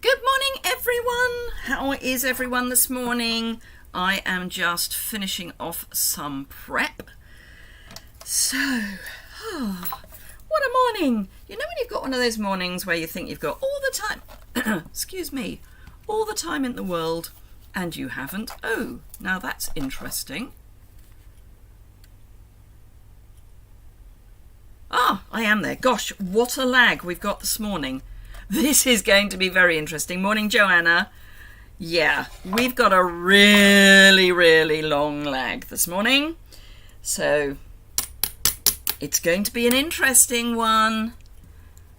Good morning, everyone. How is everyone this morning? I am just finishing off some prep. So, what a morning. You know when you've got one of those mornings where you think you've got all the time, excuse me, all the time in the world, and you haven't? Oh, now that's interesting. Ah, I am there. Gosh, what a lag we've got this morning. This is going to be very interesting. Morning, Joanna. Yeah, we've got a really long lag this morning. So it's going to be an interesting one.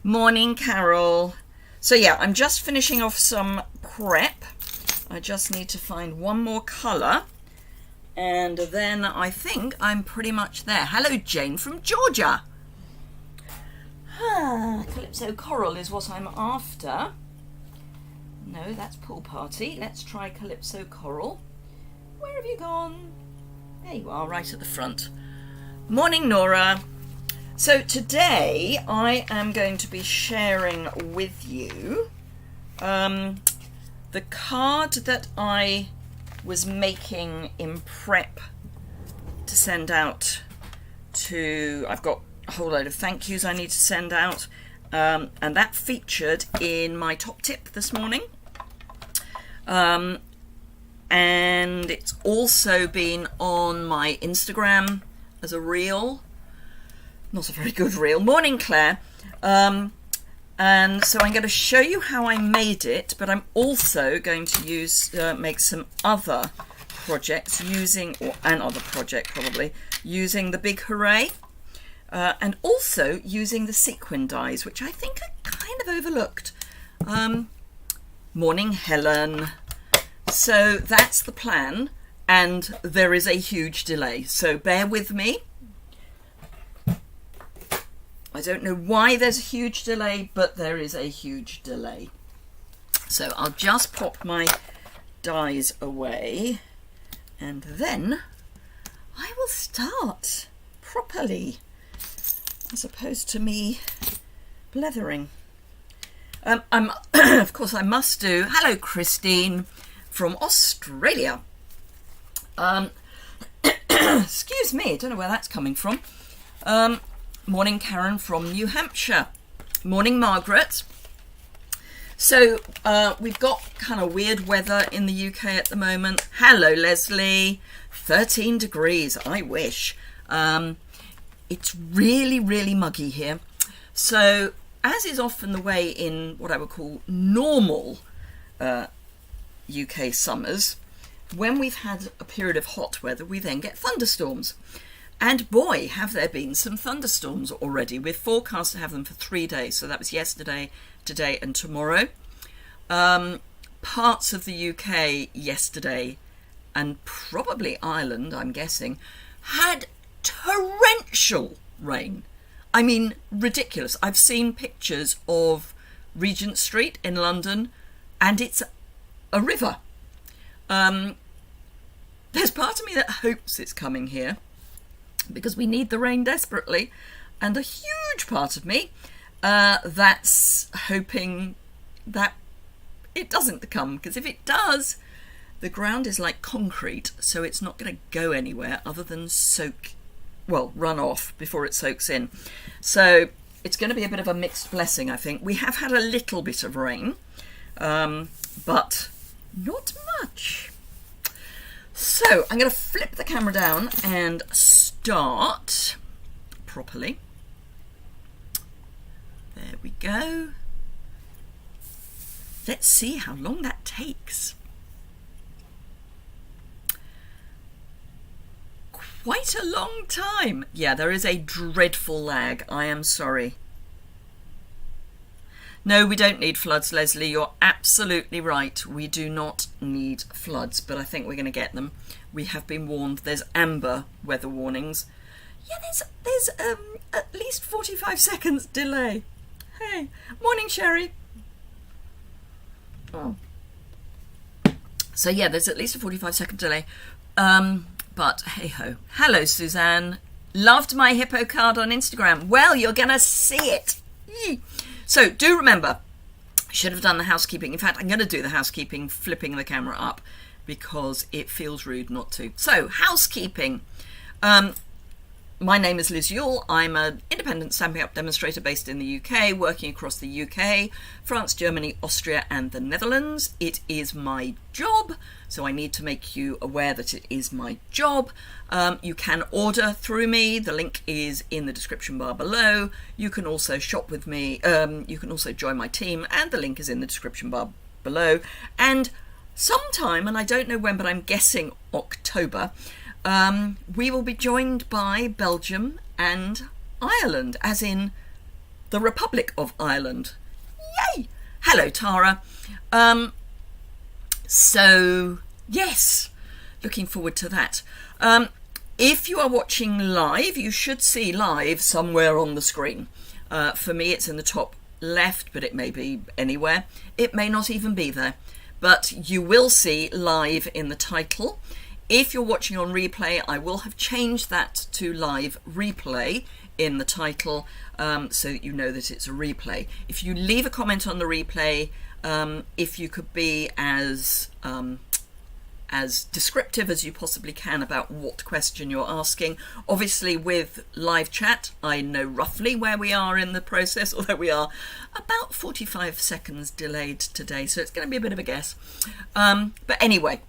Morning, Carol. So yeah, I'm just finishing off some prep. I just need to find one more colour. And then I think I'm pretty much there. Hello, Jane from Georgia. Calypso Coral is what I'm after. No, that's Pool Party. Let's try Calypso Coral. Where have you gone? There you are, right at the front. Morning, Nora. So today I am going to be sharing with you the card that I was making in prep to send out to... I've got a whole load of thank yous I need to send out, and that featured in my top tip this morning, and it's also been on my Instagram as a reel, not a very good reel. Morning, Claire. And so I'm going to show you how I made it, but I'm also going to use make some other projects using, or an other project probably, using the Big Hooray. And also using the sequin dies, which I think are kind of overlooked. Morning, Helen. So that's the plan, and there is a huge delay, so bear with me. I don't know why there's a huge delay, but there is a huge delay. So I'll just pop my dies away, and then I will start properly, as opposed to me blethering. Of course, I must do. Hello, Christine from Australia. Excuse me, I don't know where that's coming from. Morning, Karen from New Hampshire. Morning, Margaret. So we've got kind of weird weather in the UK at the moment. Hello, Leslie. 13 degrees, I wish. It's really muggy here. So, as is often the way in what I would call normal UK summers, when we've had a period of hot weather, we then get thunderstorms. And boy, have there been some thunderstorms already. We're forecast to have them for 3 days. So that was yesterday, today and tomorrow. Parts of the UK yesterday, and probably Ireland, I'm guessing, had torrential rain. I mean, ridiculous. I've seen pictures of Regent Street in London, and it's a river. There's part of me that hopes it's coming here, because we need the rain desperately, and a huge part of me that's hoping that it doesn't come, because if it does, the ground is like concrete, so it's not going to go anywhere other than run off before it soaks in. So it's going to be a bit of a mixed blessing, I think. We have had a little bit of rain, but not much. So I'm going to flip the camera down and start properly. There we go. Let's see how long that takes. Quite a long time. Yeah, there is a dreadful lag. I am sorry. No, we don't need floods, Leslie. You're absolutely right. We do not need floods, but I think we're going to get them. We have been warned. There's amber weather warnings. Yeah, there's at least 45 seconds delay. Hey, morning, Sherry. Oh. So yeah, there's at least a 45-second delay. But hey-ho. Hello, Suzanne. Loved my hippo card on Instagram. Well, you're going to see it. So do remember, Should have done the housekeeping. In fact, I'm going to do the housekeeping flipping the camera up because it feels rude not to. So, housekeeping. My name is Liz Yuille. I'm an independent Stampin' Up demonstrator based in the UK, working across the UK, France, Germany, Austria and the Netherlands. It is my job, so I need to make you aware that it is my job. You can order through me. The link is in the description bar below. You can also shop with me. You can also join my team, and the link is in the description bar below. And sometime, and I don't know when, but I'm guessing October, we will be joined by Belgium and Ireland, as in the Republic of Ireland. Yay! Hello, Tara. So, yes, looking forward to that. If you are watching live, you should see live somewhere on the screen. For me, it's in the top left, but it may be anywhere. It may not even be there, but you will see live in the title. If you're watching on replay, I will have changed that to live replay in the title, so that you know that it's a replay. If you leave a comment on the replay, if you could be as descriptive as you possibly can about what question you're asking. Obviously with live chat, I know roughly where we are in the process, although we are about 45 seconds delayed today, so it's going to be a bit of a guess. But anyway,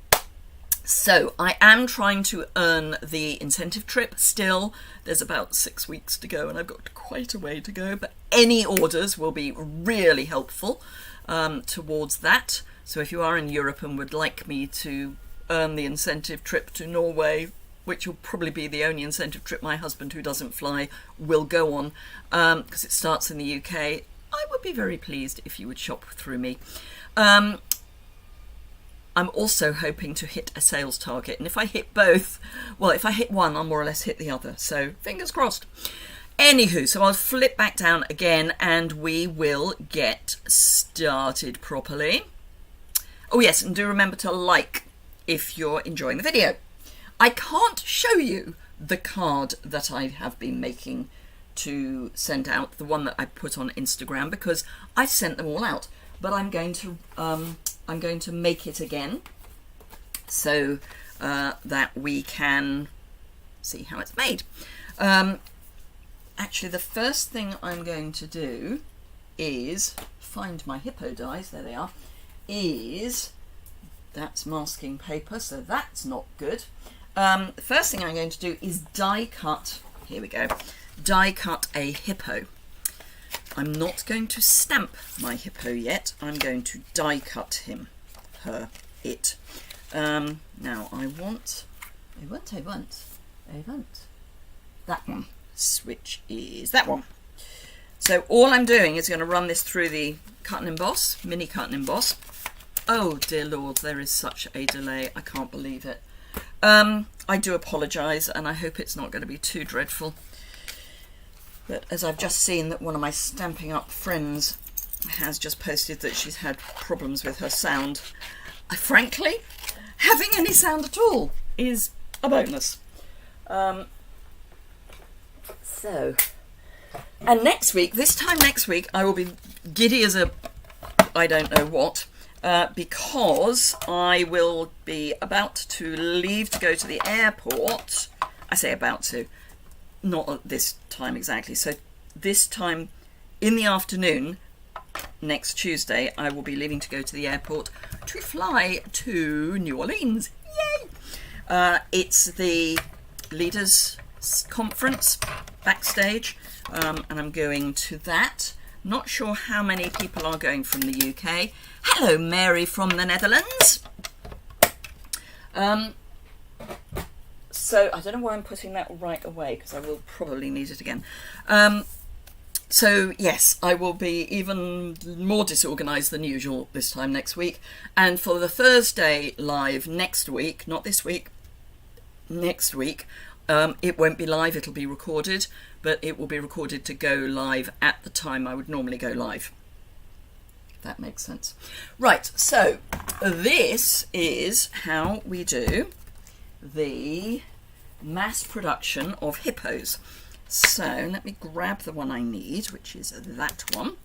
so I am trying to earn the incentive trip still. There's about 6 weeks to go and I've got quite a way to go, but any orders will be really helpful towards that. So if you are in Europe and would like me to earn the incentive trip to Norway, which will probably be the only incentive trip my husband, who doesn't fly, will go on, because it starts in the UK, I would be very pleased if you would shop through me. I'm also hoping to hit a sales target, and if I hit both, well, if I hit one, I'll more or less hit the other, so fingers crossed. Anywho, so I'll flip back down again and we will get started properly. Oh yes, and do remember to like if you're enjoying the video. I can't show you the card that I have been making to send out, the one that I put on Instagram, because I sent them all out, but I'm going to make it again so that we can see how it's made. Actually, the first thing I'm going to do is find my hippo dies, there they are, that's masking paper, so that's not good. The first thing I'm going to do is die cut, here we go, die cut a hippo. I'm not going to stamp my hippo yet, I'm going to die cut him, her, it. Now I want that one, which is that one. So all I'm doing is going to run this through the cut and emboss, mini cut and emboss. Oh dear Lord, there is such a delay, I can't believe it. I do apologise and I hope it's not going to be too dreadful. But as I've just seen that one of my Stampin' Up friends has just posted that she's had problems with her sound, frankly, having any sound at all is a bonus. And next week, this time next week, I will be giddy as a I don't know what, because I will be about to leave to go to the airport. I say about to, not at this time exactly. So this time in the afternoon, next Tuesday, I will be leaving to go to the airport to fly to New Orleans. Yay! It's the Leaders Conference backstage, and I'm going to that. Not sure how many people are going from the UK. Hello, Mary from the Netherlands. So I don't know why I'm putting that right away, because I will probably need it again. So yes, I will be even more disorganised than usual this time next week. And for the Thursday live next week, not this week, next week, it won't be live, it'll be recorded, but it will be recorded to go live at the time I would normally go live. If that makes sense. Right, so this is how we do the mass production of hippos. So let me grab the one I need, which is that one.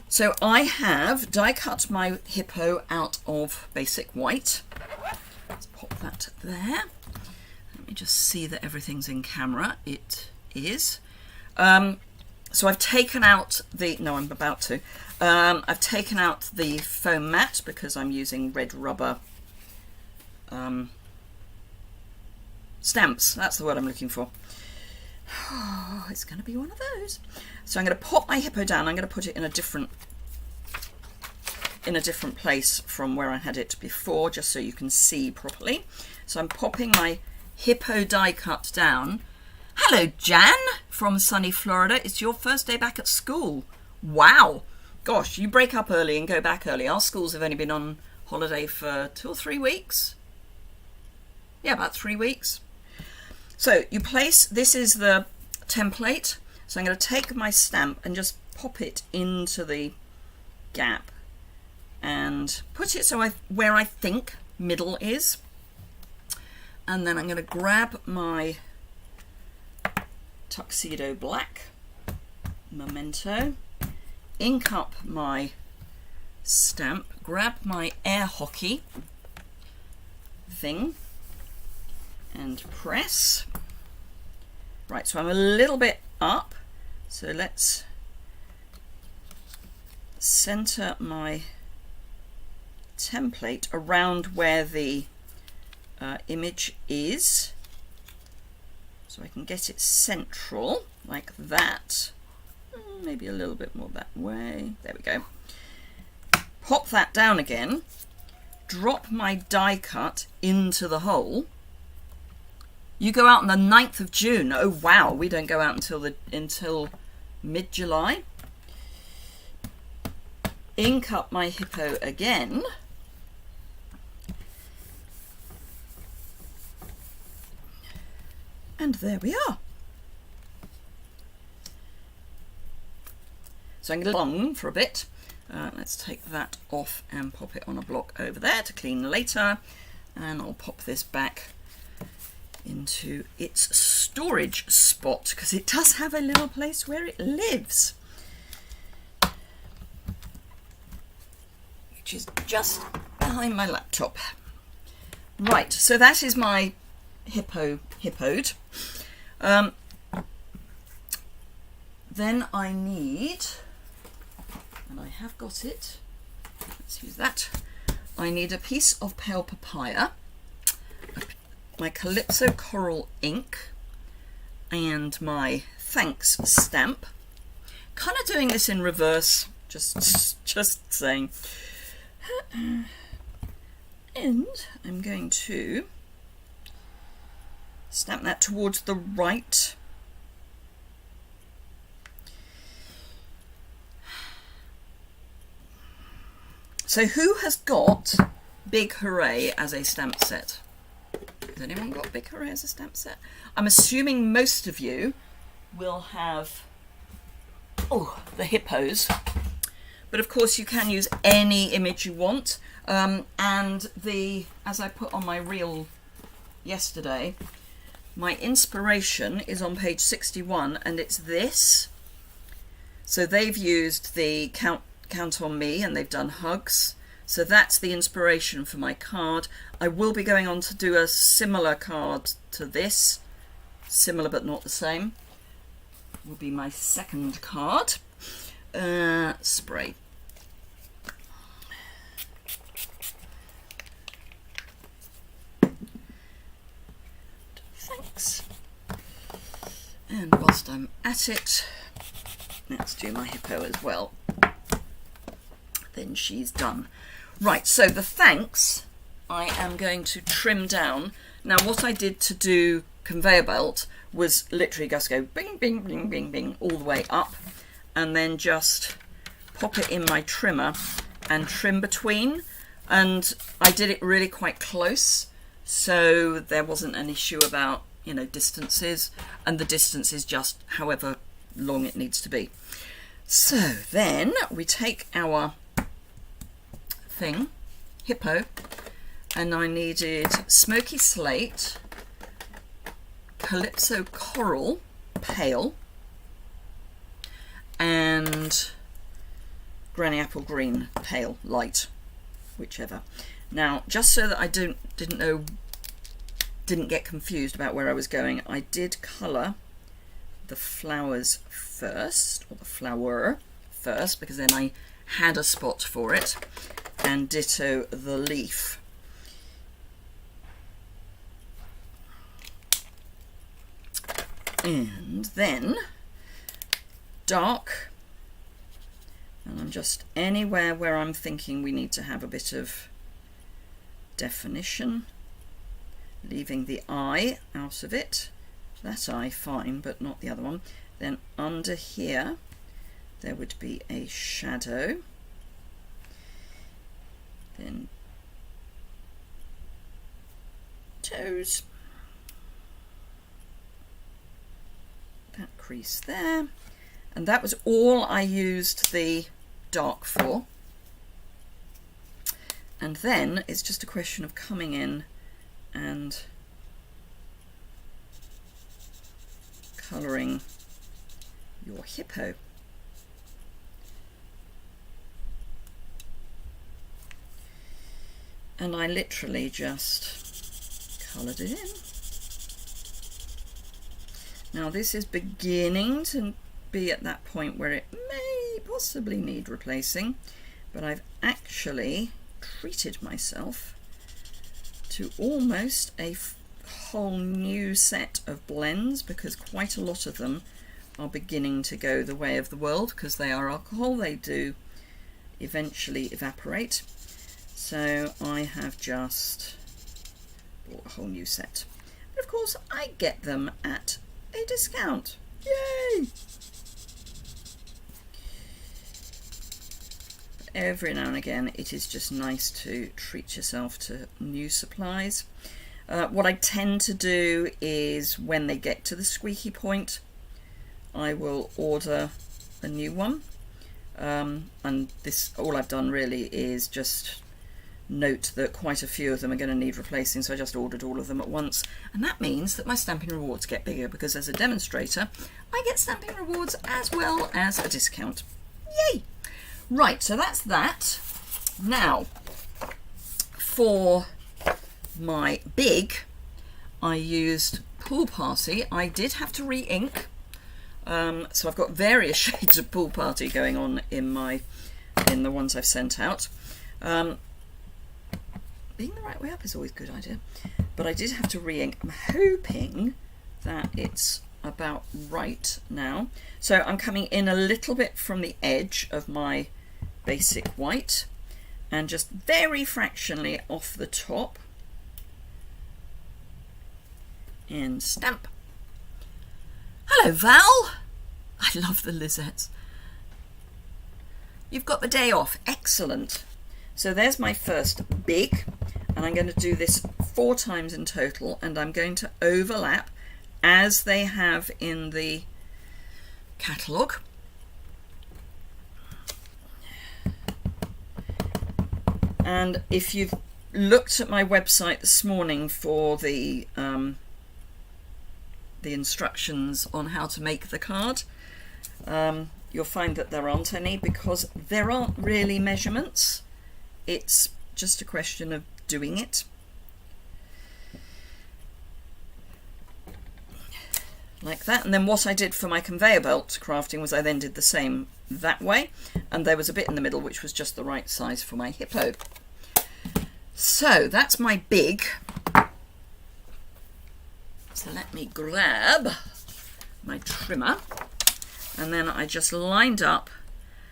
So I have die cut my hippo out of basic white. Let's pop that there. Let me just see that everything's in camera. It is. So I've taken out the, no, I'm about to. I've taken out the foam mat because I'm using red rubber stamps. That's the word I'm looking for. Oh, it's going to be one of those. So I'm going to pop my hippo down. I'm going to put it in a different place from where I had it before, just so you can see properly. So I'm popping my hippo die cut down. Hello, Jan from sunny Florida. It's your first day back at school. Wow. Gosh, you break up early and go back early. Our schools have only been on holiday for 2 or 3 weeks. Yeah, about 3 weeks. So you place, this is the template. So I'm going to take my stamp and just pop it into the gap and put it so where I think middle is. And then I'm going to grab my tuxedo black memento, ink up my stamp, grab my air hockey thing and press. Right, so I'm a little bit up, so let's center my template around where the image is, so I can get it central like that. Maybe a little bit more that way. There we go. Pop that down again, drop my die cut into the hole. You go out on the 9th of June. Oh wow, we don't go out until mid-July. Ink up my hippo again. And there we are. So I'm going to long for a bit. Let's take that off and pop it on a block over there to clean later. And I'll pop this back into its storage spot because it does have a little place where it lives, which is just behind my laptop. Right, so that is my hippoed. Then I need, and I have got it, let's use that. I need a piece of pale papaya, my Calypso Coral ink, and my thanks stamp. Kind of doing this in reverse, just saying. And I'm going to stamp that towards the right. So who has got Big Hooray as a stamp set? Has anyone got Big Hooray as a stamp set? I'm assuming most of you will have the hippos, but of course you can use any image you want. And as I put on my reel yesterday, my inspiration is on page 61, and it's this. So they've used the Count on Me, and they've done hugs. So that's the inspiration for my card. I will be going on to do a similar card to this. Similar but not the same. Will be my second card. Spray. Thanks. And whilst I'm at it, let's do my hippo as well. Then she's done. Right, so the thanks I am going to trim down. Now what I did to do conveyor belt was literally just go bing, bing, bing, bing, bing all the way up, and then just pop it in my trimmer and trim between. And I did it really quite close, so there wasn't an issue about, you know, distances, and the distance is just however long it needs to be. So then we take our thing, hippo, and I needed Smoky Slate, Calypso Coral, pale, and Granny Apple Green, pale, light, whichever. Now, just so that I didn't get confused about where I was going, I did colour the flowers first, or the flower first, because then I had a spot for it, and ditto the leaf. And then dark, and I'm just anywhere where I'm thinking we need to have a bit of definition, leaving the eye out of it. That eye fine, but not the other one. Then under here there would be a shadow, then toes, that crease there, and that was all I used the dark for. And then it's just a question of coming in and colouring your hippo. And I literally just coloured it in. Now this is beginning to be at that point where it may possibly need replacing, but I've actually treated myself to almost a whole new set of blends, because quite a lot of them are beginning to go the way of the world because they are alcohol. They do eventually evaporate. So I have just bought a whole new set. But of course I get them at a discount. Yay! Every now and again it is just nice to treat yourself to new supplies. What I tend to do is when they get to the squeaky point, I will order a new one. And this, all I've done really is just note that quite a few of them are going to need replacing, so I just ordered all of them at once. And that means that my stamping rewards get bigger, because as a demonstrator I get stamping rewards as well as a discount. Yay! Right, so that's that. Now for my big, I used Pool Party. I did have to re-ink, so I've got various shades of Pool Party going on in the ones I've sent out. Being the right way up is always a good idea, but I did have to re-ink. I'm hoping that it's about right now. So I'm coming in a little bit from the edge of my basic white and just very fractionally off the top, and stamp. Hello Val! I love the Lizettes. You've got the day off, excellent. So there's my first big, and I'm going to do this 4 times in total, and I'm going to overlap as they have in the catalogue. And if you've looked at my website this morning for the instructions on how to make the card, you'll find that there aren't any, because there aren't really measurements. It's just a question of doing it. Like that. And then what I did for my conveyor belt crafting was I then did the same that way, and there was a bit in the middle which was just the right size for my hippo. So that's my big. So let me grab my trimmer, and then I just lined up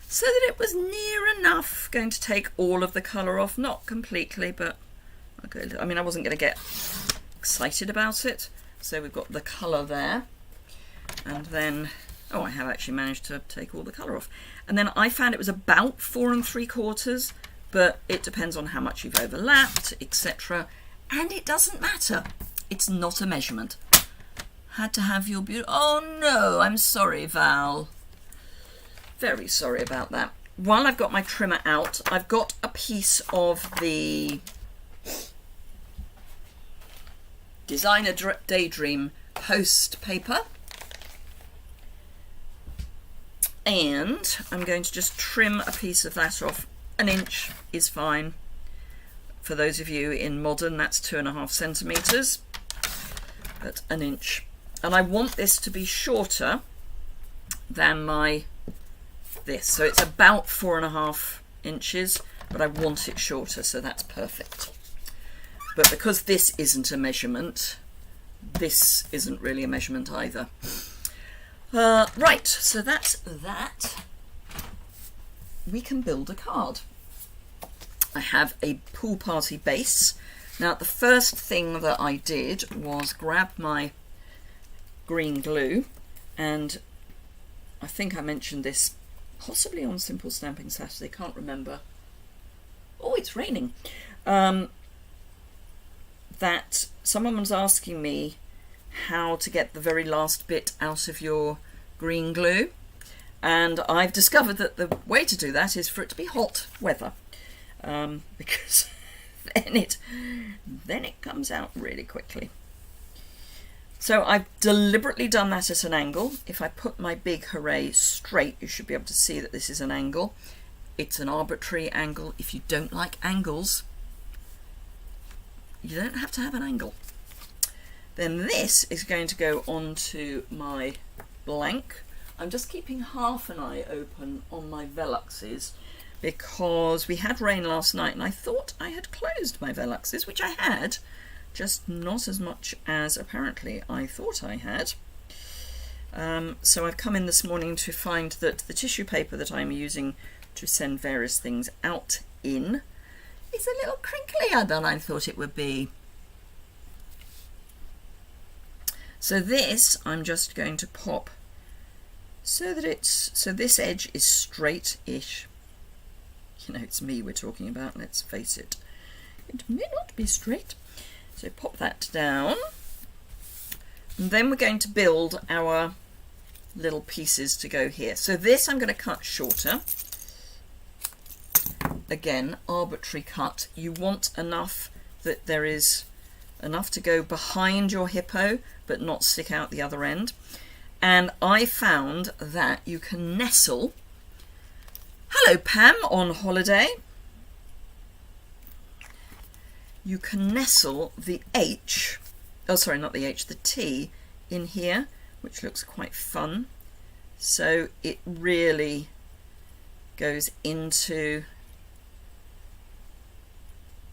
so that it was near enough going to take all of the colour off, not completely, but okay. I mean, I wasn't going to get excited about it. So we've got the colour there, and then, oh, I have actually managed to take all the colour off. And then I found it was about 4 3/4, but it depends on how much you've overlapped, etc. And it doesn't matter. It's not a measurement. Had to have your beauty. Oh no, I'm sorry, Val. Very sorry about that. While I've got my trimmer out, I've got a piece of the Designer Daydream post paper. And I'm going to just trim a piece of that off. An inch is fine. For those of you in modern, that's 2.5 centimeters, but an inch. And I want this to be shorter than this. So it's about 4.5 inches, but I want it shorter, so that's perfect. But because this isn't a measurement, this isn't really a measurement either. Right, so that's that. We can build a card. I have a pool party base. Now, the first thing that I did was grab my green glue, and I think I mentioned this possibly on Simple Stamping Saturday, can't remember. Oh, it's raining. That someone was asking me how to get the very last bit out of your green glue, and I've discovered that the way to do that is for it to be hot weather, because then it comes out really quickly. So I've deliberately done that at an angle. If I put my Big Hooray straight, you should be able to see that this is an angle. It's an arbitrary angle. If you don't like angles, you don't have to have an angle. Then this is going to go onto my blank. I'm just keeping half an eye open on my Veluxes because we had rain last night and I thought I had closed my Veluxes, which I had, just not as much as apparently I thought I had. So I've come in this morning to find that the tissue paper that I'm using to send various things out in is a little crinklier than I thought it would be. So this I'm just going to pop so that this edge is straight-ish. You know, it's me we're talking about, let's face it. It may not be straight. So pop that down. And then we're going to build our little pieces to go here. So this I'm going to cut shorter. Again, arbitrary cut. You want enough that there is enough to go behind your hippo but not stick out the other end. And I found that you can nestle. Hello Pam, on holiday. You can nestle the H, oh sorry, not the H, the T in here, which looks quite fun. So it really goes into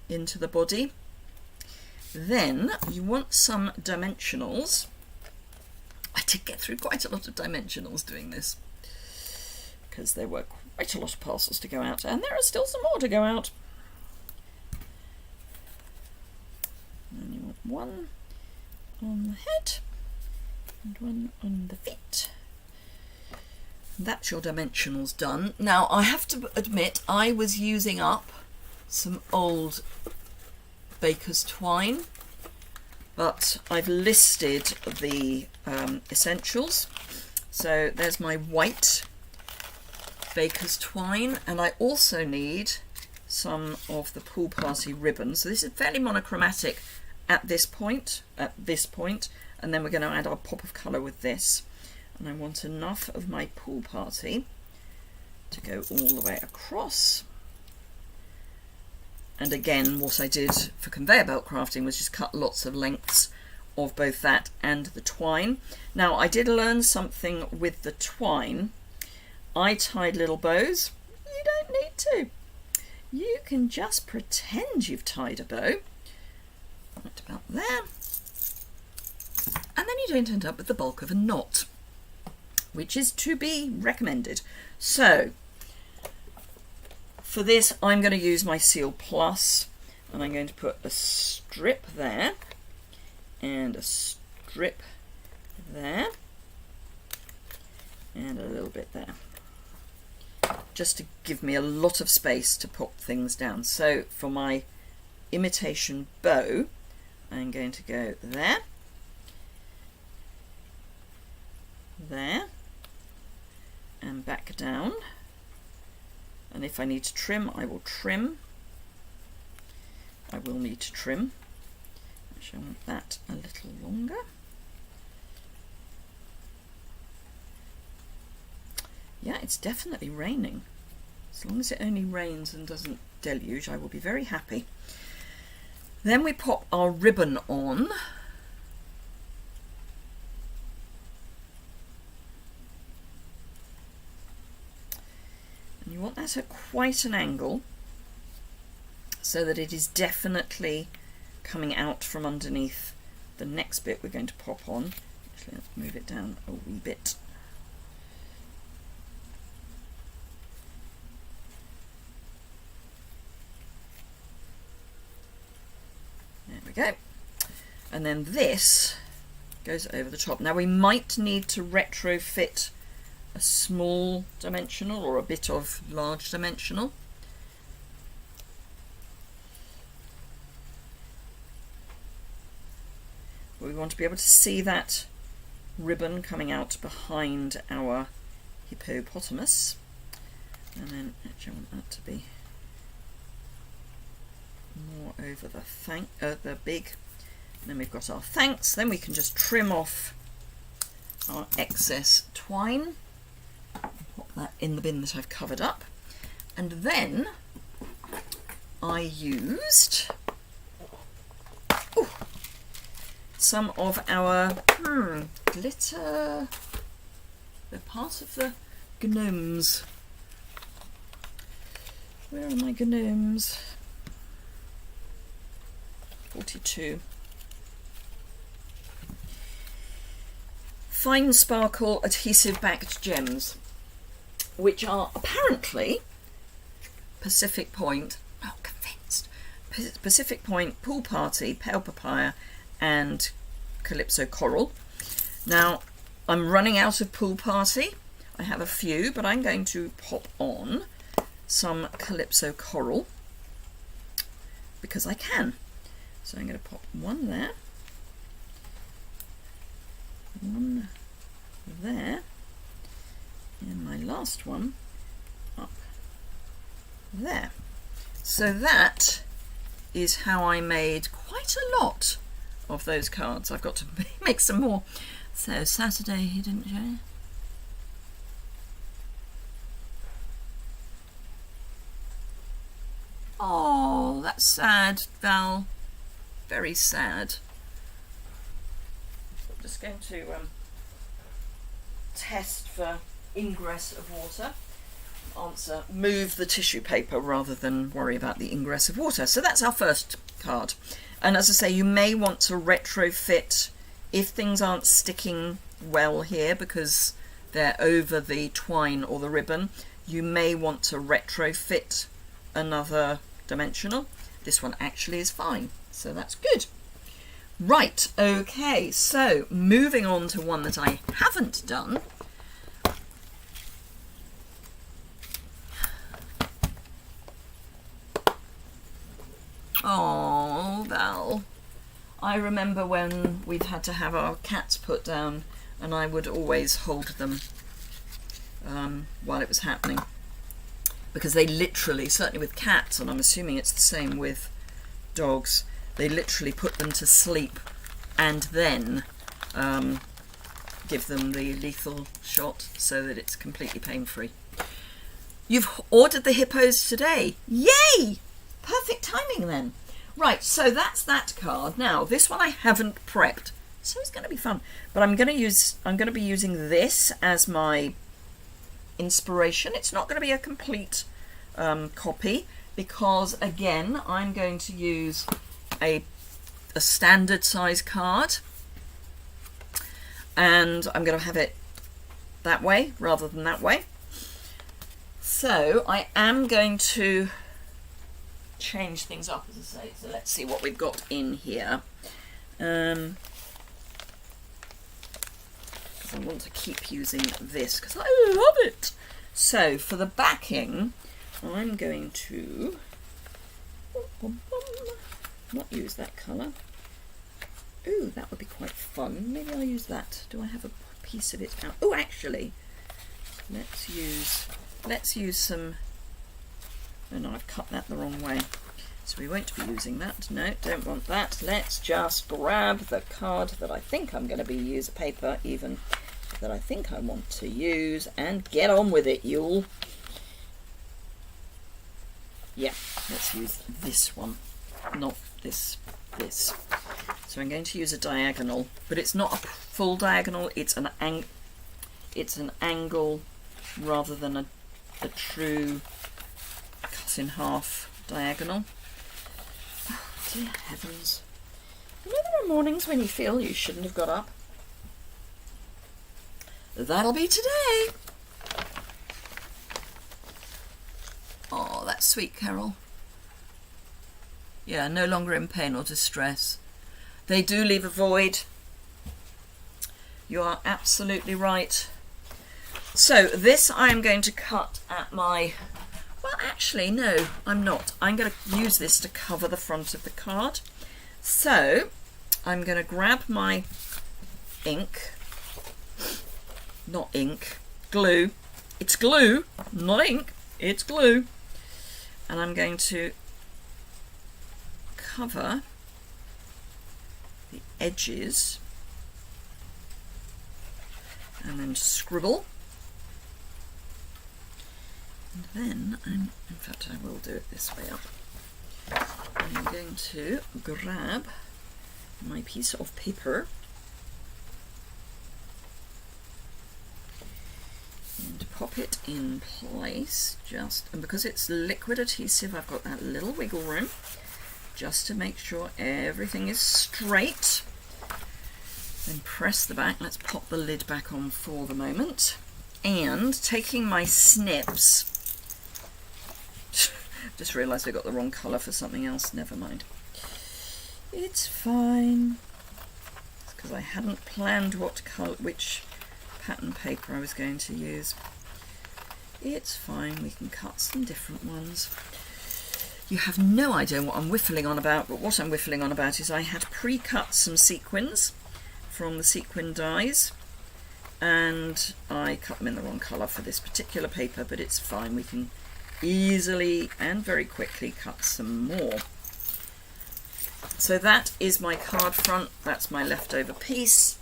the body. Then you want some dimensionals. I did get through quite a lot of dimensionals doing this because there were quite a lot of parcels to go out, and there are still some more to go out. And you want one on the head and one on the feet. That's your dimensionals done. Now I have to admit I was using up some old baker's twine, but I've listed the essentials. So there's my white baker's twine, and I also need some of the pool party ribbon. So this is fairly monochromatic at this point, and then we're going to add our pop of colour with this. And I want enough of my pool party to go all the way across. And again, what I did for conveyor belt crafting was just cut lots of lengths of both that and the twine. Now I did learn something with the twine. I tied little bows. You don't need to. You can just pretend you've tied a bow. Right about there. And then you don't end up with the bulk of a knot, which is to be recommended. So for this I'm going to use my Seal Plus, and I'm going to put a strip there and a strip there and a little bit there, just to give me a lot of space to pop things down. So for my imitation bow I'm going to go there, there and back down, and if I need to trim I will trim. I will need to trim. Actually I want that a little longer. Yeah, it's definitely raining. As long as it only rains and doesn't deluge, I will be very happy. Then we pop our ribbon on. And you want that at quite an angle so that it is definitely coming out from underneath the next bit we're going to pop on. Actually, let's move it down a wee bit. There we go. And then this goes over the top. Now we might need to retrofit a small dimensional or a bit of large dimensional. We want to be able to see that ribbon coming out behind our hippopotamus. And then actually I want that to be more over the big. And then we've got our thanks. Then we can just trim off our excess twine. Pop that in the bin that I've covered up. And then I used some of our glitter. They're part of the gnomes. Where are my gnomes? 42. Fine sparkle adhesive backed gems, which are apparently Pacific Point, Pacific Point, Pool Party, Pale Papaya and Calypso Coral. Now I'm running out of Pool Party. I have a few, but I'm going to pop on some Calypso Coral because I can. So I'm going to pop one there, one there, and my last one up there. So that is how I made quite a lot of those cards. I've got to make some more. So Saturday he didn't show. Oh, that's sad, Val. Very sad. I'm just going to test for ingress of water. Answer, move the tissue paper rather than worry about the ingress of water. So that's our first card. And as I say, you may want to retrofit if things aren't sticking well here because they're over the twine or the ribbon. You may want to retrofit another dimensional. This one actually is fine, so that's good. Right, okay, so moving on to one that I haven't done. Oh, Val. I remember when we've had to have our cats put down and I would always hold them while it was happening. Because they literally, certainly with cats, and I'm assuming it's the same with dogs, they literally put them to sleep and then give them the lethal shot so that it's completely pain-free. You've ordered the hippos today. Yay! Perfect timing then. Right, so that's that card. Now, this one I haven't prepped, so it's going to be fun. But I'm going to be using this as my inspiration. It's not going to be a complete copy because, again, I'm going to use a standard size card, and I'm going to have it that way rather than that way. So I am going to change things up, as I say. So let's see what we've got in here. Because I want to keep using this because I love it. So for the backing, I'm going to not use that colour. Ooh, that would be quite fun. Maybe I'll use that. Do I have a piece of it out? Oh, actually, let's use some. Oh no, I've cut that the wrong way. So we won't be using that. No, don't want that. Let's just grab the card that I think I'm going to be using, paper even, that I think I want to use, and get on with it, Yuille. Yeah, let's use this one, not this. So I'm going to use a diagonal, but it's not a full diagonal, it's an angle rather than a true cut in half diagonal. Oh, dear heavens. You know there are mornings when you feel you shouldn't have got up? That'll be today. Oh, that's sweet, Carol. Yeah, no longer in pain or distress. They do leave a void. You are absolutely right. So this I'm going to cut at my... Well, actually, no, I'm not. I'm going to use this to cover the front of the card. So I'm going to grab my ink. Not ink. Glue. It's glue, not ink. It's glue. And I'm going to cover the edges and then scribble. And then, in fact I will do it this way up. I'm going to grab my piece of paper and pop it in place, and because it's liquid adhesive I've got that little wiggle room just to make sure everything is straight. Then press the back. Let's pop the lid back on for the moment. And taking my snips, just realised I got the wrong colour for something else, never mind. It's fine. It's because I hadn't planned which pattern paper I was going to use. It's fine, we can cut some different ones. You have no idea what I'm whiffling on about, but what I'm whiffling on about is I had pre-cut some sequins from the sequin dies, and I cut them in the wrong colour for this particular paper, but it's fine, we can easily and very quickly cut some more. So that is my card front, that's my leftover piece.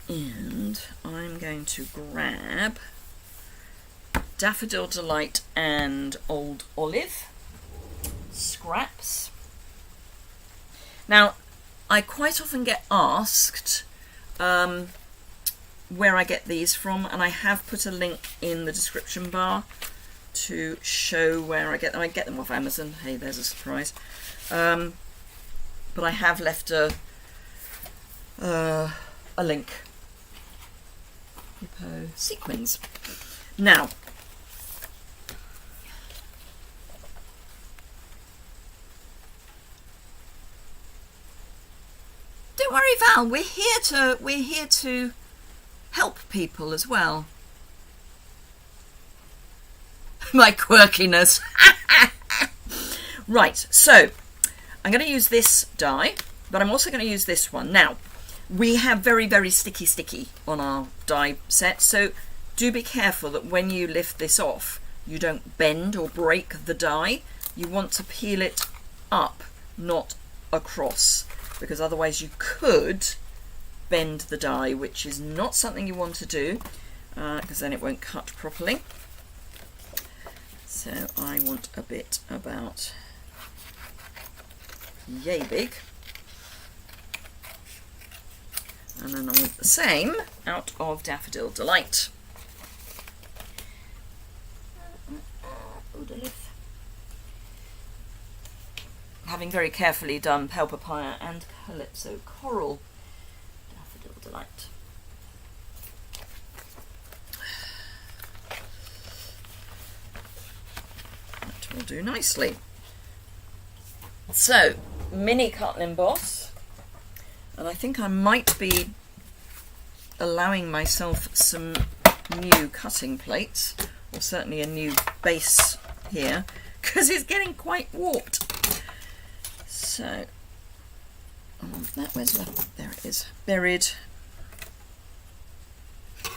And I'm going to grab Daffodil Delight and Old Olive scraps. Now, I quite often get asked where I get these from, and I have put a link in the description bar to show where I get them. I get them off Amazon. Hey, there's a surprise. But I have left a link. Hippo sequins. Now, don't worry, Val. We're here to help people as well. My quirkiness. Right. So I'm going to use this die, but I'm also going to use this one now. We have very, very sticky on our die set, so do be careful that when you lift this off, you don't bend or break the die. You want to peel it up, not across, because otherwise you could bend the die, which is not something you want to do, because then it won't cut properly. So I want a bit about yay big. And then I want the same out of Daffodil Delight. Having very carefully done Pale Papaya and Calypso Coral. Daffodil Delight. That will do nicely. So, mini cut and emboss. And I think I might be allowing myself some new cutting plates, or certainly a new base here, because it's getting quite warped. So, where's that? There it is, buried.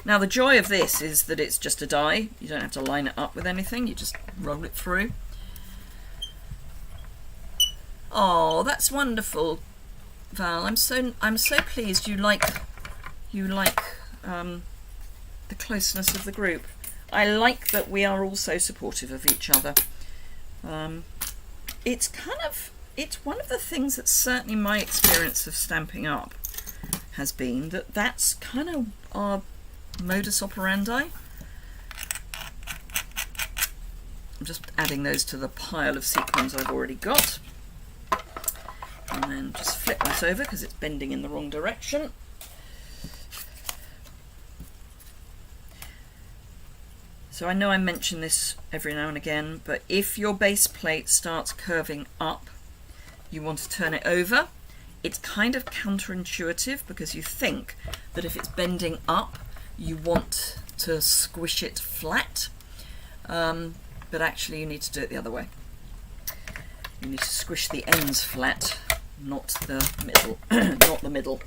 Now the joy of this is that it's just a die. You don't have to line it up with anything, you just roll it through. Oh, that's wonderful. Val, I'm so pleased you like you like the closeness of the group. I like that we are all so supportive of each other. It's one of the things that certainly my experience of Stampin' Up has been that that's kind of our modus operandi. I'm just adding those to the pile of sequins I've already got. And then just flip that over because it's bending in the wrong direction. So I know I mention this every now and again, but if your base plate starts curving up, you want to turn it over. It's kind of counterintuitive because you think that if it's bending up, you want to squish it flat, but actually you need to do it the other way. You need to squish the ends flat, not the middle, not the middle.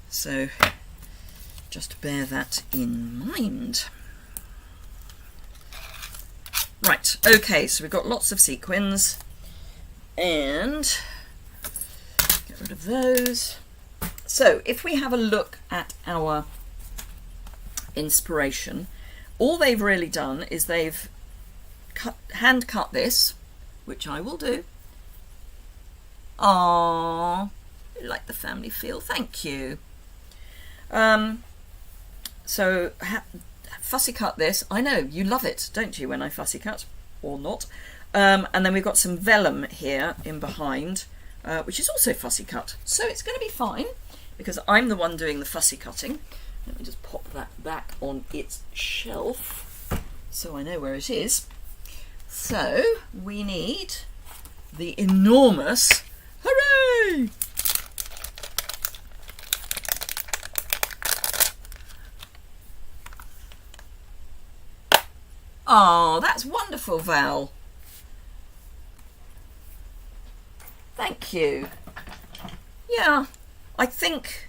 So just bear that in mind. Right, okay, so we've got lots of sequins, and get rid of those. So if we have a look at our inspiration, all they've really done is they've hand cut this, which I will do. Aww, I like the family feel, thank you. So fussy cut this. I know you love it, don't you, when I fussy cut, or not. And then we've got some vellum here in behind, which is also fussy cut. So it's going to be fine because I'm the one doing the fussy cutting. Let me just pop that back on its shelf so I know where it is. So we need the enormous hooray! Oh, that's wonderful, Val. Thank you. Yeah, I think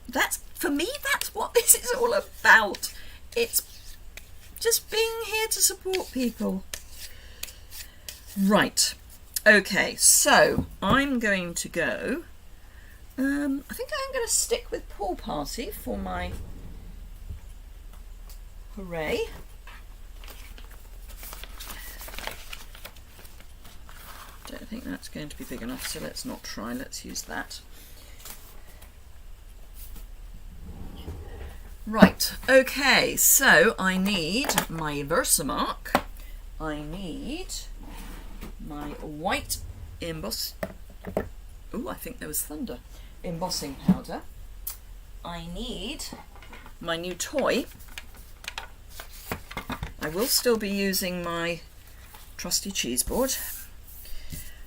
that's, for me, that's what this is all about. It's just being here to support people. Right. Okay, so I'm going to go. I think I'm going to stick with Pool Party for my hooray. Don't think that's going to be big enough, so let's not try. Let's use that. Right, okay, so I need my Versamark. I need my white emboss. Oh, I think there was thunder. Embossing powder. I need my new toy. I will still be using my trusty cheese board.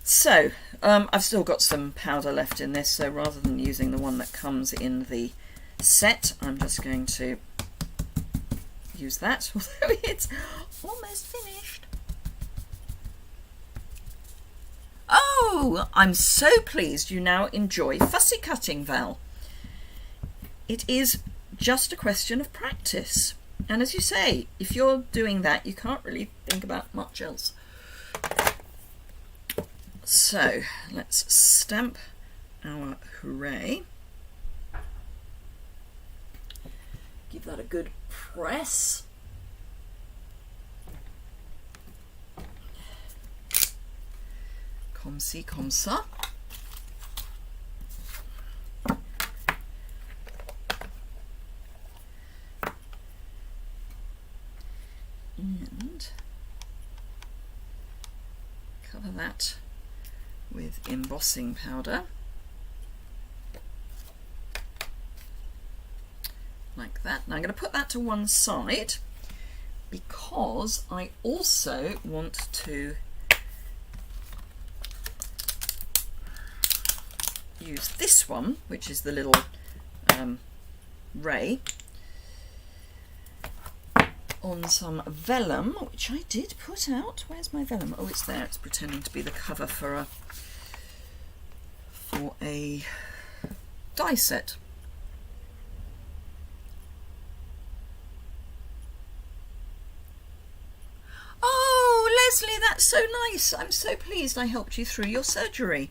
So, I've still got some powder left in this, so rather than using the one that comes in the set, I'm just going to use that, although it's almost finished. Oh, I'm so pleased you now enjoy fussy cutting, Val. It is just a question of practice. And as you say, if you're doing that, you can't really think about much else. So let's stamp our hooray. Give that a good press. Comme ci, comme ça. And cover that with embossing powder, like that. Now I'm going to put that to one side because I also want to use this one, which is the little ray, on some vellum, which I did put out. Where's my vellum? Oh, it's there. It's pretending to be the cover for a die set. Oh, Leslie, that's so nice. I'm so pleased I helped you through your surgery.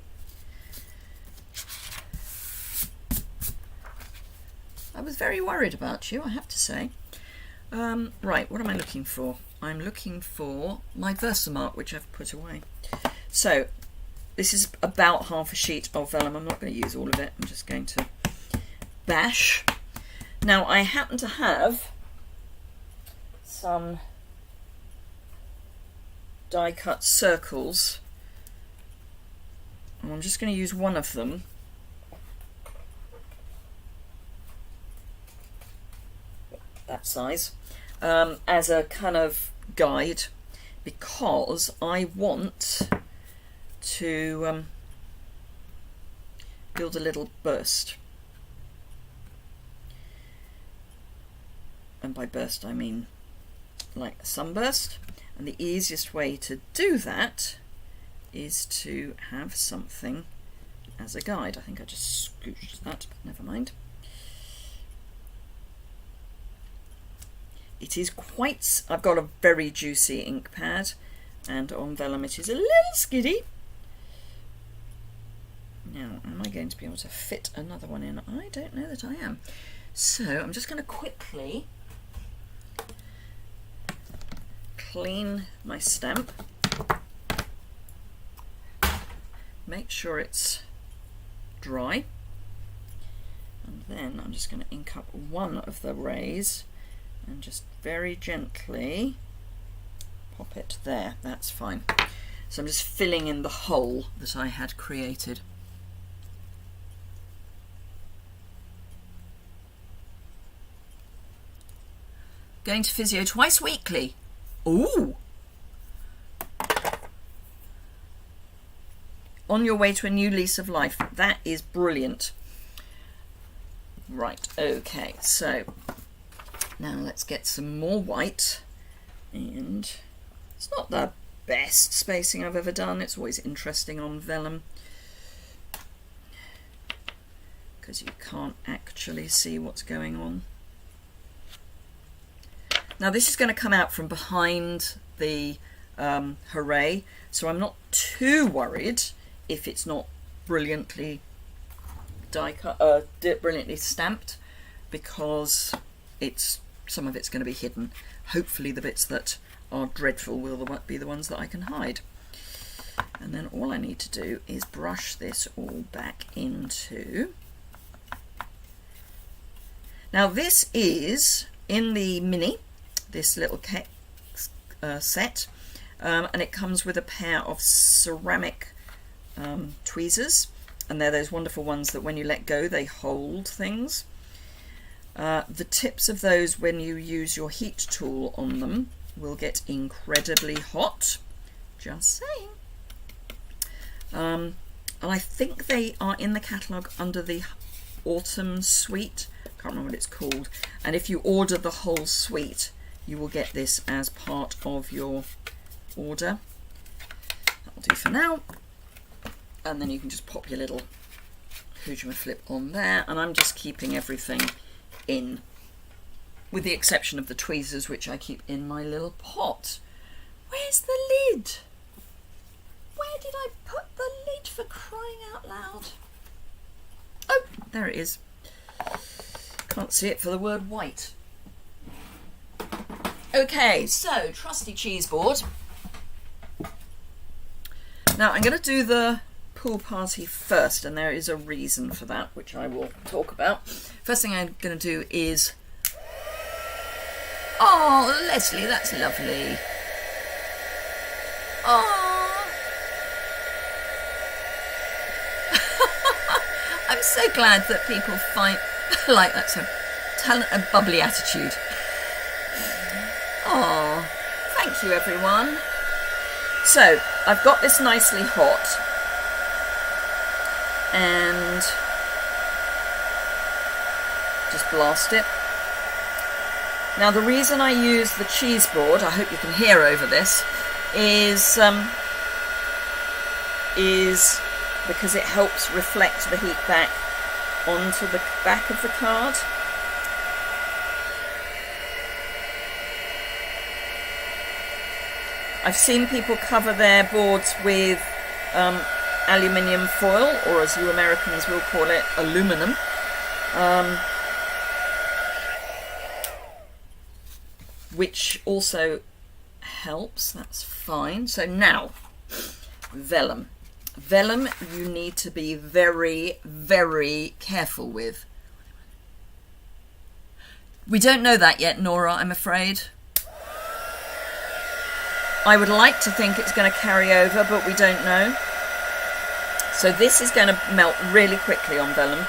I was very worried about you, I have to say. Right, what am I looking for? I'm looking for my Versamark, which I've put away. So this is about half a sheet of vellum. I'm not going to use all of it. I'm just going to bash. Now I happen to have some die cut circles, and I'm just going to use one of them that size as a kind of guide, because I want to build a little burst. And by burst I mean like a sunburst, and the easiest way to do that is to have something as a guide. I think I just scooched that, but never mind. It is quite, I've got a very juicy ink pad, and on vellum it is a little skiddy. Now, am I going to be able to fit another one in? I don't know that I am. So I'm just going to quickly clean my stamp, make sure it's dry, and then I'm just going to ink up one of the rays and just very gently pop it there. That's fine. So I'm just filling in the hole that I had created. Going to physio twice weekly. Ooh! On your way to a new lease of life. That is brilliant. Right, okay, so now let's get some more white, and it's not the best spacing I've ever done. It's always interesting on vellum because you can't actually see what's going on. Now this is going to come out from behind the Hooray, so I'm not too worried if it's not brilliantly die cut, brilliantly stamped, because some of it's going to be hidden. Hopefully the bits that are dreadful will be the ones that I can hide. And then all I need to do is brush this all back into. Now this is in the mini, this little set, and it comes with a pair of ceramic tweezers, and they're those wonderful ones that when you let go they hold things. The tips of those, when you use your heat tool on them, will get incredibly hot. Just saying. And I think they are in the catalogue under the Autumn Suite. Can't remember what it's called. And if you order the whole suite, you will get this as part of your order. That'll do for now. And then you can just pop your little flip on there. And I'm just keeping everything in, with the exception of the tweezers, which I keep in my little pot. Where's the lid? Where did I put the lid, for crying out loud? Oh, there it is. Can't see it for the word white. Okay, so trusty cheese board. Now I'm going to do the pool party first, and there is a reason for that, which I will talk about. First thing I'm going to do is... Oh, Leslie, that's lovely. Oh. I'm so glad that people find like that, so talent and bubbly attitude. Oh, thank you everyone. So I've got this nicely hot, and just blast it. Now the reason I use the cheese board, I hope you can hear over this, is because it helps reflect the heat back onto the back of the card. I've seen people cover their boards with aluminium foil, or as you Americans will call it, aluminum. which also helps. That's fine. So now, vellum. Vellum you need to be very, very careful with. We don't know that yet, Nora, I'm afraid. I would like to think it's going to carry over, but we don't know. So this is going to melt really quickly on vellum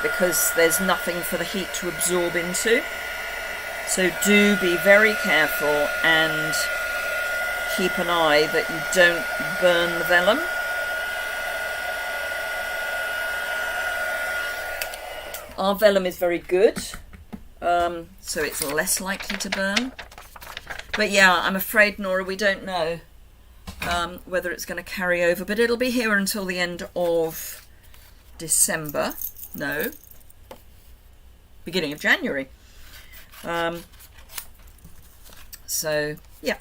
because there's nothing for the heat to absorb into. So do be very careful and keep an eye that you don't burn the vellum. Our vellum is very good, so it's less likely to burn. But yeah, I'm afraid, Nora, we don't know whether it's going to carry over, but it'll be here until the end of December. No, beginning of January. So yeah,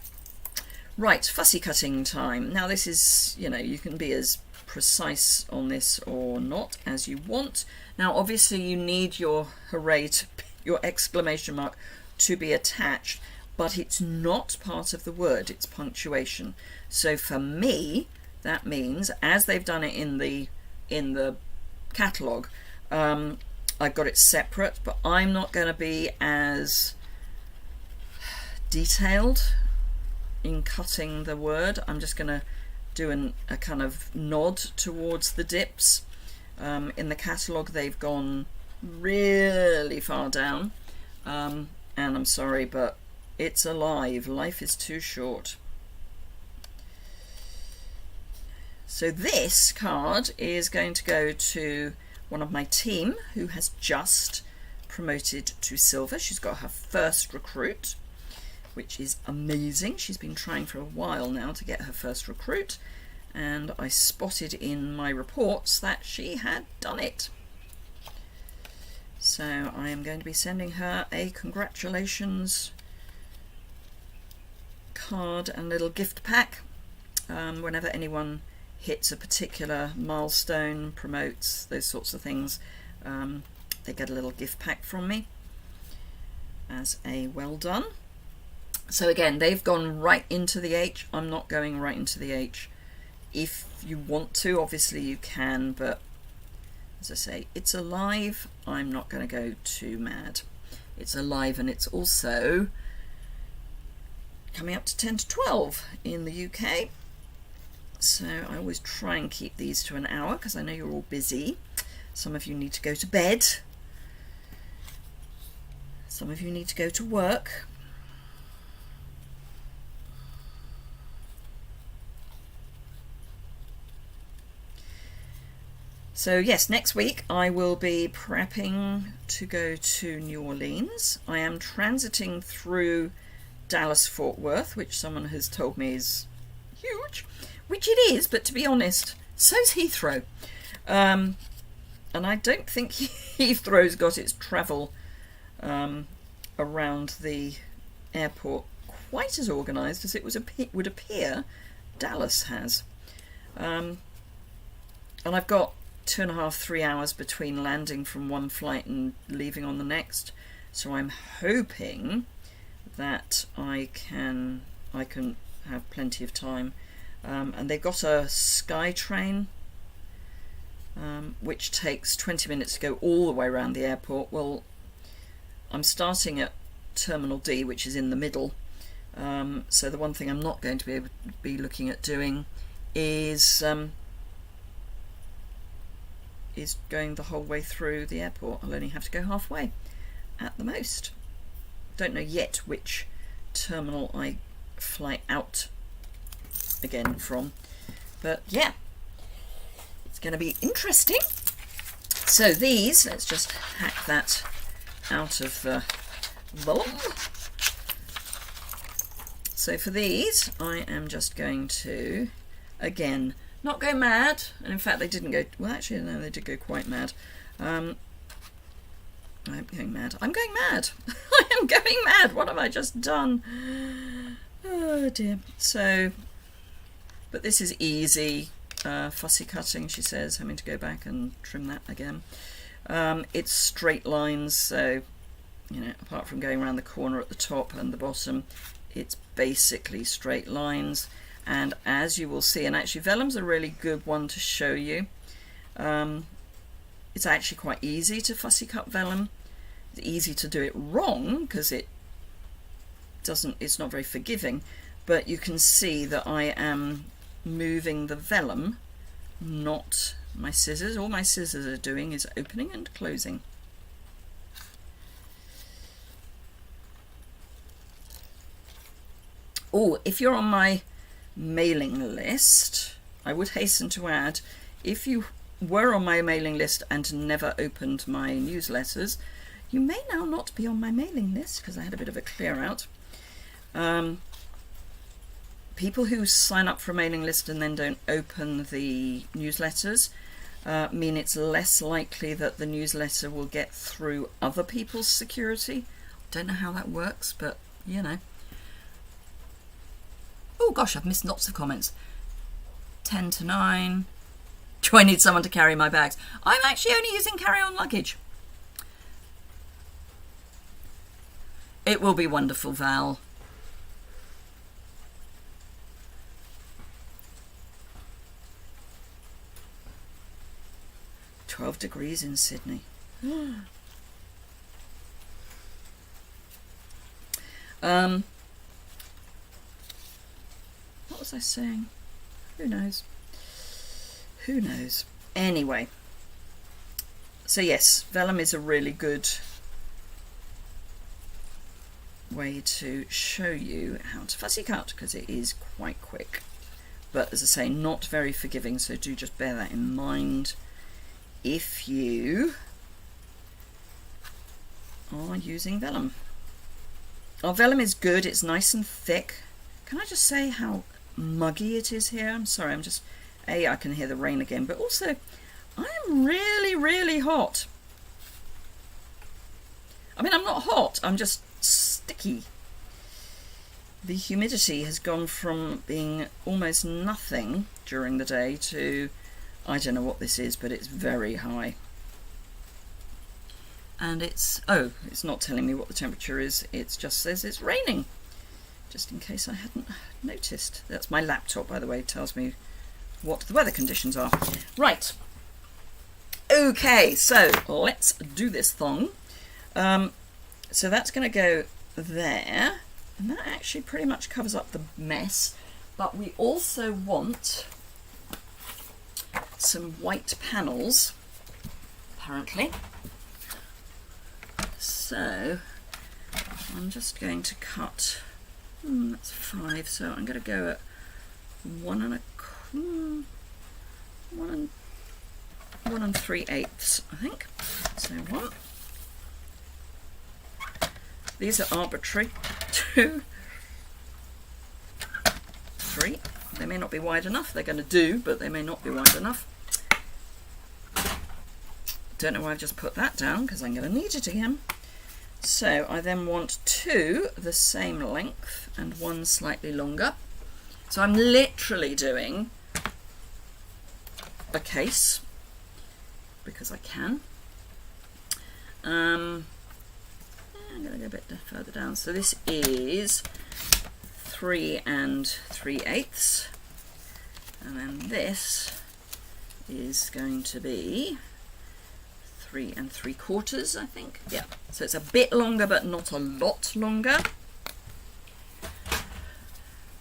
right, fussy cutting time. Now this is, you know, you can be as precise on this or not as you want. Now obviously you need your hooray, your exclamation mark to be attached, but it's not part of the word, it's punctuation. So for me, that means, as they've done it in the catalogue, I've got it separate, but I'm not going to be as detailed in cutting the word. I'm just going to do a kind of nod towards the dips. In the catalogue they've gone really far down, and I'm sorry, but it's alive. Life is too short. So this card is going to go to one of my team who has just promoted to silver. She's got her first recruit, which is amazing. She's been trying for a while now to get her first recruit, and I spotted in my reports that she had done it. So I am going to be sending her a congratulations card and little gift pack. Whenever anyone hits a particular milestone, promotes, those sorts of things, they get a little gift pack from me as a well done. So again, they've gone right into the H. I'm not going right into the H. If you want to, obviously you can, but as I say, it's alive. I'm not going to go too mad. It's alive, and it's also coming up to 10 to 12 in the UK. So I always try and keep these to an hour because I know you're all busy. Some of you need to go to bed. Some of you need to go to work. So yes, next week I will be prepping to go to New Orleans. I am transiting through Dallas-Fort Worth, which someone has told me is huge, which it is, but to be honest, so's Heathrow. And I don't think Heathrow's got its travel around the airport quite as organised as it would appear Dallas has. And I've got 2.5 to 3 hours between landing from one flight and leaving on the next, so I'm hoping that I can have plenty of time. And they've got a Sky train which takes 20 minutes to go all the way around the airport. Well, I'm starting at Terminal D, which is in the middle, so the one thing I'm not going to be looking at doing is going the whole way through the airport. I'll only have to go halfway at the most. Don't know yet which terminal I fly out again from, but yeah, it's going to be interesting. So these, let's just hack that out of the vellum. So for these I am just going to, again, not go mad, and in fact they didn't go, well actually no, they did go quite mad. I'm going mad. I'm going mad. I am going mad. What have I just done? Oh dear. So, but this is easy. Fussy cutting, she says, having to go back and trim that again. It's straight lines, so you know, apart from going around the corner at the top and the bottom, it's basically straight lines. And as you will see, and actually vellum's a really good one to show you. It's actually quite easy to fussy cut vellum. It's easy to do it wrong because it's not very forgiving, but you can see that I am moving the vellum, not my scissors. All my scissors are doing is opening and closing. Oh, if you're on my mailing list, I would hasten to add, if you were on my mailing list and never opened my newsletters, you may now not be on my mailing list because I had a bit of a clear out. People who sign up for a mailing list and then don't open the newsletters mean it's less likely that the newsletter will get through other people's security. Don't know how that works, but you know. Oh gosh, I've missed lots of comments. 10 to 9. Do I need someone to carry my bags? I'm actually only using carry-on luggage. It will be wonderful, Val. $12 in Sydney. What was I saying? Who knows? Who knows? Anyway, so yes, vellum is a really good way to show you how to fussy cut because it is quite quick, but as I say, not very forgiving, so do just bear that in mind if you are using vellum. Our vellum is good, it's nice and thick. Can I just say how muggy it is here? I'm sorry, I'm just, I can hear the rain again, but also I am really, really hot. I mean, I'm not hot, I'm just sticky. The humidity has gone from being almost nothing during the day to, I don't know what this is, but it's very high. And it's not telling me what the temperature is, it just says it's raining, just in case I hadn't noticed. That's my laptop, by the way, tells me what the weather conditions are. Right, okay, so let's do this thong. So that's going to go there, and that actually pretty much covers up the mess, but we also want some white panels, apparently. So I'm just going to cut, that's 5, so I'm going to go at 1 3/8, I think. So 1. These are arbitrary. 2, 3. They may not be wide enough. They're going to do, but they may not be wide enough. Don't know why I've just put that down because I'm going to need it again. So I then want 2 the same length and 1 slightly longer. So I'm literally doing a case because I can. I'm going to go a bit further down. So this is 3 3/8, and then this is going to be 3 3/4, I think. Yeah, so it's a bit longer but not a lot longer.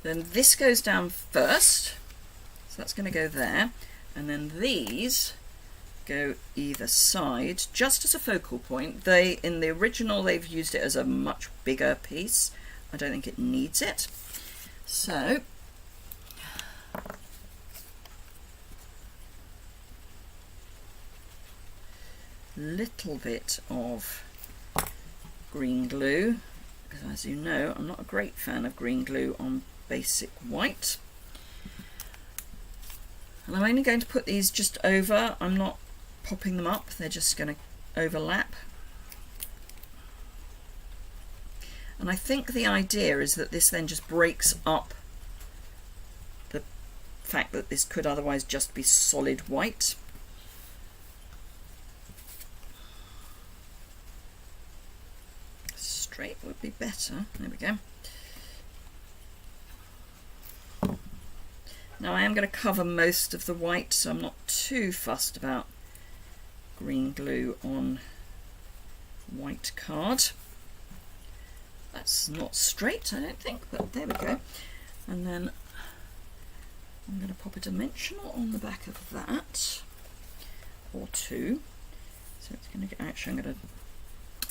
Then this goes down first, so that's going to go there, and then these go either side just as a focal point. In the original they've used it as a much bigger piece. I don't think it needs it. So little bit of green glue, because as you know I'm not a great fan of green glue on basic white, and I'm only going to put these just over. I'm not popping them up, they're just going to overlap. And I think the idea is that this then just breaks up the fact that this could otherwise just be solid white. straight would be better. There we go. Now I am going to cover most of the white, so I'm not too fussed about green glue on white card. That's not straight, I don't think, but there we go. And then I'm going to pop a dimensional on the back of that, or two. So it's going to actually,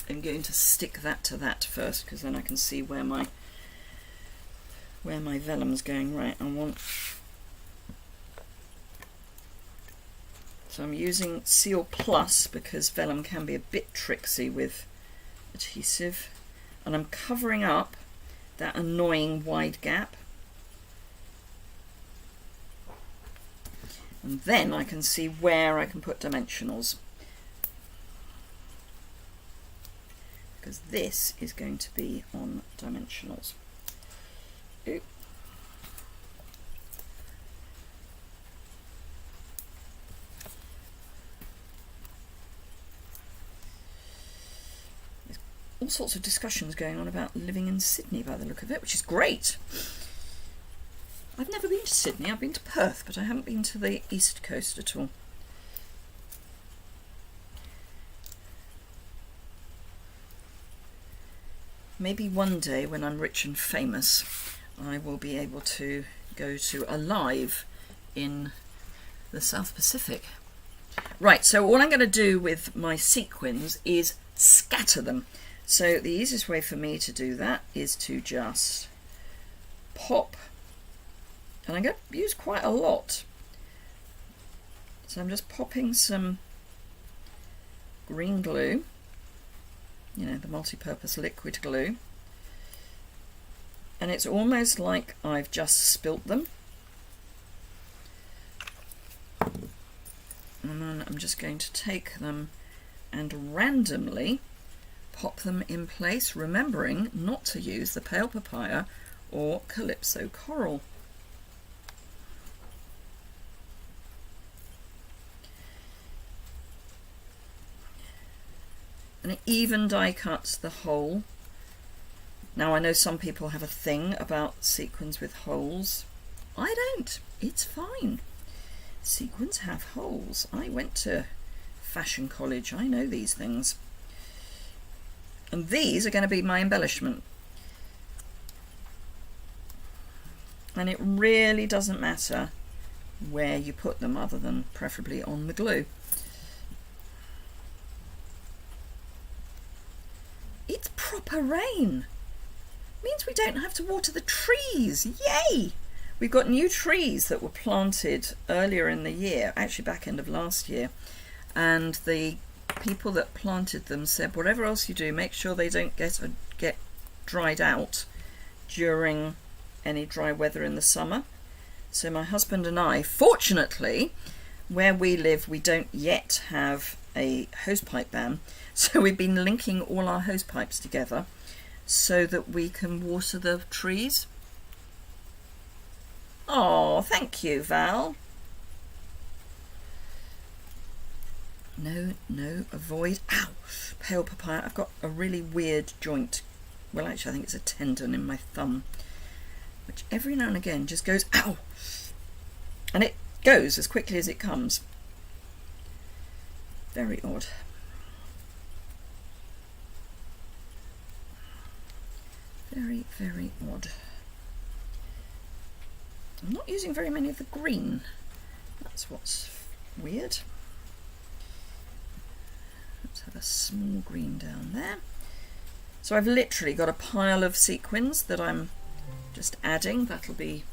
I'm going to stick that to that first, because then I can see where my vellum's going. Right, I want. So I'm using Seal Plus because vellum can be a bit tricksy with adhesive, and I'm covering up that annoying wide gap. And then I can see where I can put dimensionals, because this is going to be on dimensionals. Ooh. There's all sorts of discussions going on about living in Sydney by the look of it, which is great. I've never been to Sydney. I've been to Perth, but I haven't been to the East Coast at all. Maybe one day when I'm rich and famous, I will be able to go to a live in the South Pacific. Right, so all I'm going to do with my sequins is scatter them. So the easiest way for me to do that is to just pop. And I'm going to use quite a lot. So I'm just popping some green glue, you know, the multi-purpose liquid glue. And it's almost like I've just spilt them. And then I'm just going to take them and randomly pop them in place, remembering not to use the pale papaya or calypso coral. And it even die cuts the hole. Now I know some people have a thing about sequins with holes. I don't. It's fine. Sequins have holes. I went to fashion college. I know these things. And these are going to be my embellishment. And it really doesn't matter where you put them, other than preferably on the glue. It's proper rain. Means we don't have to water the trees. Yay! We've got new trees that were planted earlier in the year, actually back end of last year, and the people that planted them said, whatever else you do, make sure they don't get dried out during any dry weather in the summer. So my husband and I, fortunately, where we live, we don't yet have a hosepipe ban, so we've been linking all our hose pipes together so that we can water the trees. Oh, thank you, Val. No, avoid. Ow! Pale papaya. I've got a really weird joint. Well, actually, I think it's a tendon in my thumb, which every now and again just goes, ow! And it goes as quickly as it comes. Very odd. Very, very odd. I'm not using very many of the green. That's what's weird. Let's have a small green down there. So I've literally got a pile of sequins that I'm just adding. That'll be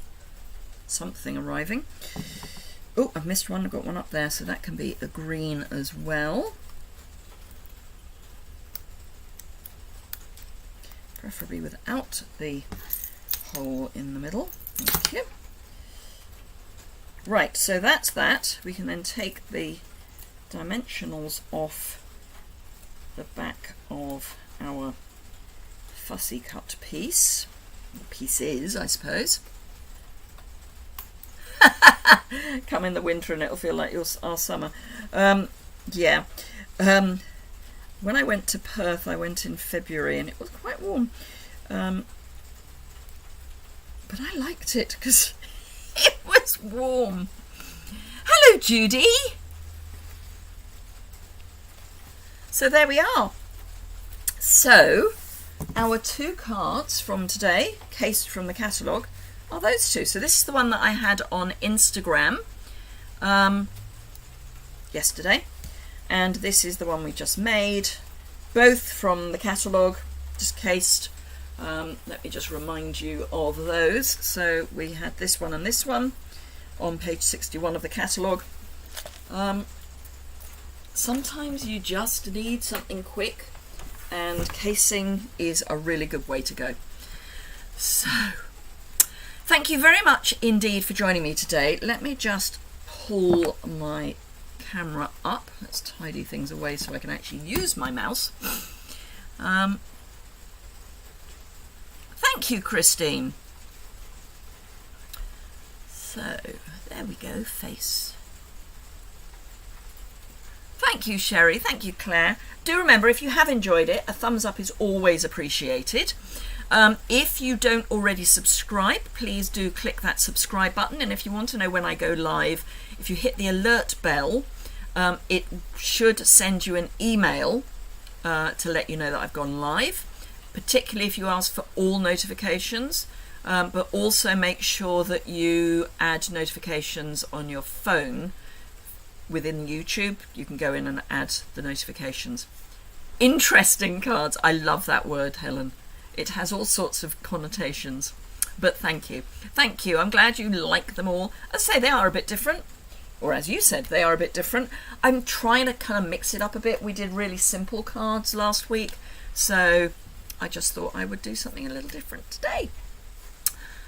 something arriving. Oh, I've missed one. I've got one up there, so that can be a green as well. Preferably without the hole in the middle. Thank you. Right, so that's that. We can then take the dimensionals off the back of our fussy cut piece. Pieces, I suppose. Come in the winter and it'll feel like our summer. Yeah. when I went to Perth, I went in February and it was quite warm. But I liked it because it was warm. Hello, Judy. So there we are. So our 2 cards from today, cased from the catalogue, are those 2. So this is the one that I had on Instagram yesterday, and this is the one we just made, both from the catalogue, just cased. Let me just remind you of those. So we had this one and this one on page 61 of the catalogue. Sometimes you just need something quick, and casing is a really good way to go. So thank you very much indeed for joining me today. Let me just pull my camera up. Let's tidy things away so I can actually use my mouse. Thank you, Christine. So there we go, face. Thank you, Sherry. Thank you, Claire. Do remember, if you have enjoyed it, a thumbs up is always appreciated. If you don't already subscribe, please do click that subscribe button. And if you want to know when I go live, if you hit the alert bell, it should send you an email to let you know that I've gone live, particularly if you ask for all notifications. But also make sure that you add notifications on your phone. Within YouTube, you can go in and add the notifications. Interesting cards. I love that word, Helen. It has all sorts of connotations. But thank you. Thank you. I'm glad you like them all. As I say, they are a bit different. Or as you said, they are a bit different. I'm trying to kind of mix it up a bit. We did really simple cards last week. So I just thought I would do something a little different today.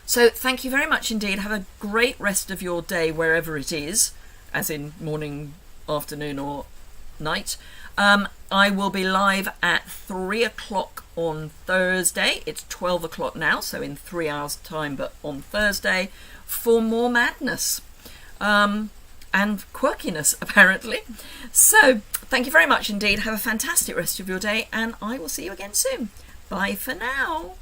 So thank you very much indeed. Have a great rest of your day wherever it is, as in morning, afternoon or night. I will be live at 3 o'clock on Thursday. It's 12 o'clock now, so in 3 hours time, but on Thursday for more madness and quirkiness, apparently. So thank you very much indeed. Have a fantastic rest of your day, and I will see you again soon. Bye for now.